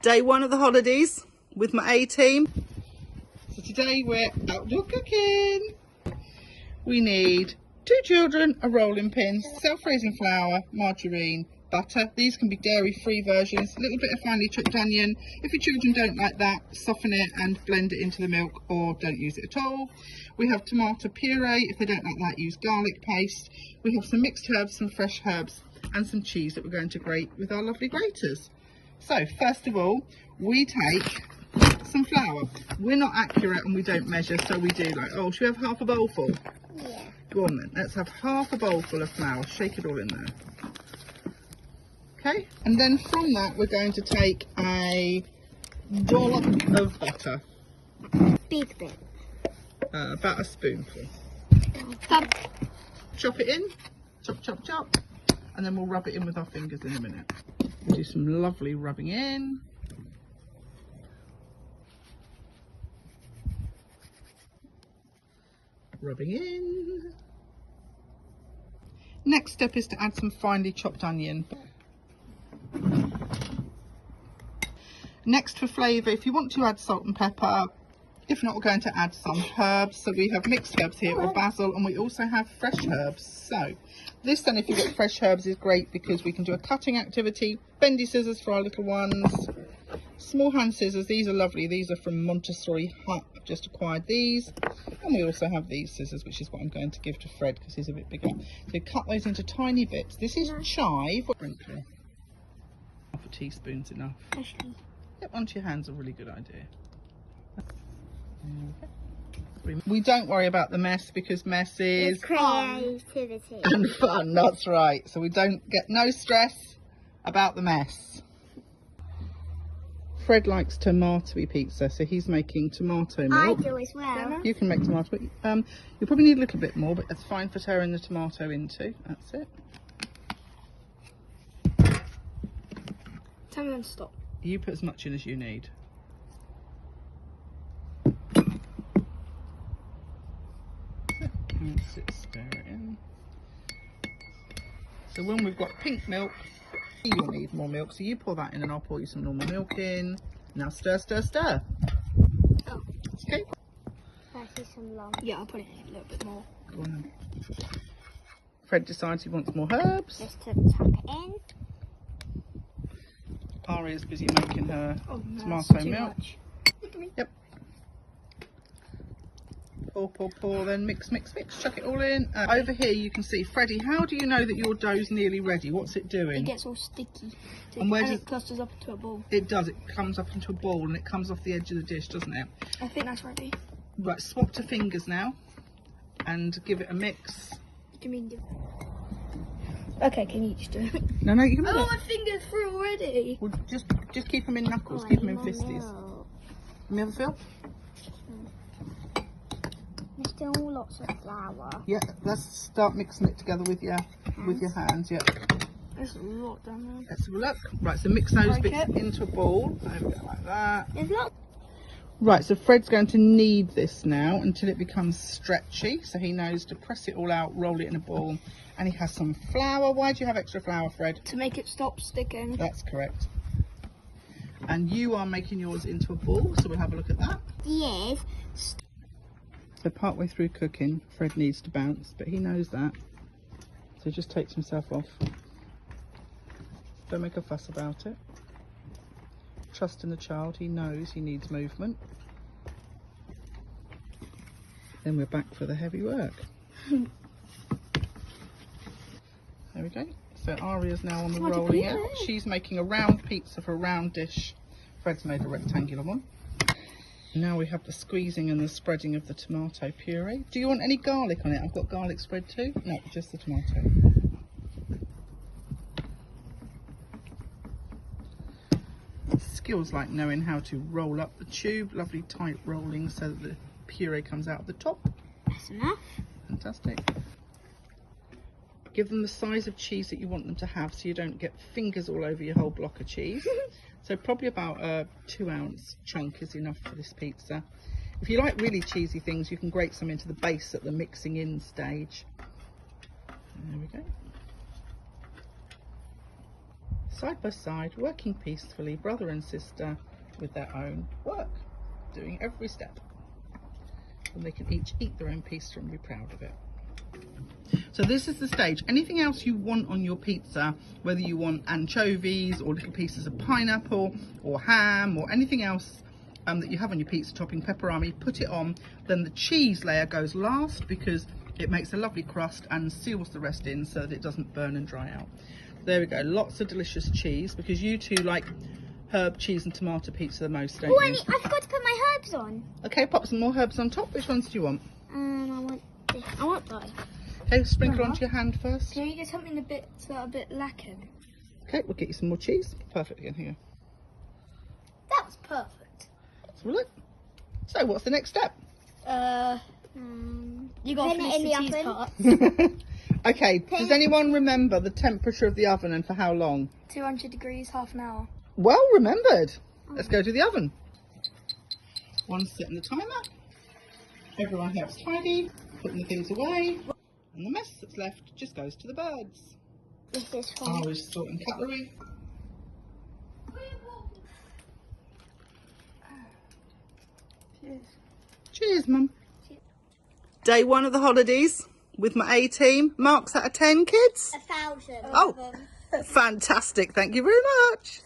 Day one of the holidays with my A-team. So today we're outdoor cooking. We need 2 children, a rolling pin, self-raising flour, margarine, butter. These can be dairy-free versions. A little bit of finely chopped onion. If your children don't like that, soften it and blend it into the milk, or don't use it at all. We have tomato puree. If they don't like that, use garlic paste. We have some mixed herbs, some fresh herbs, and some cheese that we're going to grate with our lovely graters. So first of all, we take some flour. We're not accurate and we don't measure, so we do like, oh, should we have half a bowl full? Yeah. Go on then, let's have half a bowl full of flour. Shake it all in there. Okay, and then from that we're going to take a dollop of butter. Big bit. About a spoonful. Chop it in, chop, chop, chop, and then we'll rub it in with our fingers in a minute. We'll do some lovely rubbing in. Rubbing in. Next step is to add some finely chopped onion. Next, for flavour, if you want to add salt and pepper. If not, we're going to add some herbs. So we have mixed herbs here, or basil, and we also have fresh herbs. So this then, if you've got fresh herbs, is great because we can do a cutting activity. Bendy scissors for our little ones. Small hand scissors, these are lovely. These are from Montessori Hut. I've just acquired these. And we also have these scissors, which is what I'm going to give to Fred because he's a bit bigger. So cut those into tiny bits. This is chive. Sprinkle. Half a teaspoon's enough. Yep, onto your hands, a really good idea. We don't worry about the mess because mess is creativity and fun. That's right. So we don't get no stress about the mess. Fred likes tomatoey pizza, so he's making tomato milk. I do as well. You can make tomato. You probably need a little bit more, but it's fine for tearing the tomato into. That's it. Tell me when to stop. You put as much in as you need. Stir it in. So when we've got pink milk, you'll need more milk. So you pour that in and I'll pour you some normal milk in. Now stir, stir, stir. Oh. Okay. I see some long. Yeah, I'll put it in a little bit more. Go on then. Fred decides he wants more herbs. Just to tuck it in. Aria's busy making her tomato milk. Yep. Pour, pour, pour, then mix, mix, mix, chuck it all in. Over here you can see, Freddie, how do you know that your dough's nearly ready? What's it doing? It gets all sticky. And where does it clusters up into a ball? It does, it comes up into a ball and it comes off the edge of the dish, doesn't it? I think that's ready. Right, swap to fingers now and give it a mix. Do you mean give Okay, can you just do it? No, you can do it. My fingers through already. Well, just keep them in knuckles, keep them in fisties. Let me have a feel. There's still lots of flour. Yeah, let's start mixing it together with your hands. Yeah. There's a lot down there. Let's have a look. Right, so mix those bits into a ball. Over there like that. There's lots. Right, so Fred's going to knead this now until it becomes stretchy. So he knows to press it all out, roll it in a ball. And he has some flour. Why do you have extra flour, Fred? To make it stop sticking. That's correct. And you are making yours into a ball, so we'll have a look at that. Yes. So partway through cooking, Fred needs to bounce, but he knows that. So he just takes himself off. Don't make a fuss about it. Trust in the child, he knows he needs movement. Then we're back for the heavy work. There we go. So Aria's now on the rolling out. She's making a round pizza for a round dish. Fred's made a rectangular one. Now we have the squeezing and the spreading of the tomato puree. Do you want any garlic on it? I've got garlic spread too. No, just the tomato. Skills like knowing how to roll up the tube. Lovely tight rolling so that the puree comes out the top. That's enough. Fantastic. Give them the size of cheese that you want them to have so you don't get fingers all over your whole block of cheese. So probably about a 2-ounce chunk is enough for this pizza. If you like really cheesy things, you can grate some into the base at the mixing in stage. There we go. side by side, working peacefully, brother and sister, with their own work, doing every step. And they can each eat their own pizza and be proud of it. So this is the stage. Anything else you want on your pizza, whether you want anchovies or little pieces of pineapple or ham or anything else that you have on your pizza topping, pepperoni, put it on. Then the cheese layer goes last because it makes a lovely crust and seals the rest in so that it doesn't burn and dry out. There we go, lots of delicious cheese, because you two like herb, cheese and tomato pizza the most, don't you? I forgot to put my herbs on. Okay, pop some more herbs on top. Which ones do you want? I want this. I want that. Okay, sprinkle onto your hand first. Can you get something a bit lacquered? Okay, we'll get you some more cheese. Perfect, again, here. That was perfect. Let's have a look. So, what's the next step? You got to finish the cheese part. Okay, does anyone remember the temperature of the oven and for how long? 200 degrees, half an hour. Well remembered. Let's go to the oven. One setting the timer. Everyone helps tidy, putting the things away. And the mess that's left just goes to the birds. This is fun. Irish salt and cutlery. Cheers. Cheers, Mum. Day 1 of the holidays with my A team. Marks out of 10, kids? 1,000. Oh, fantastic. Thank you very much.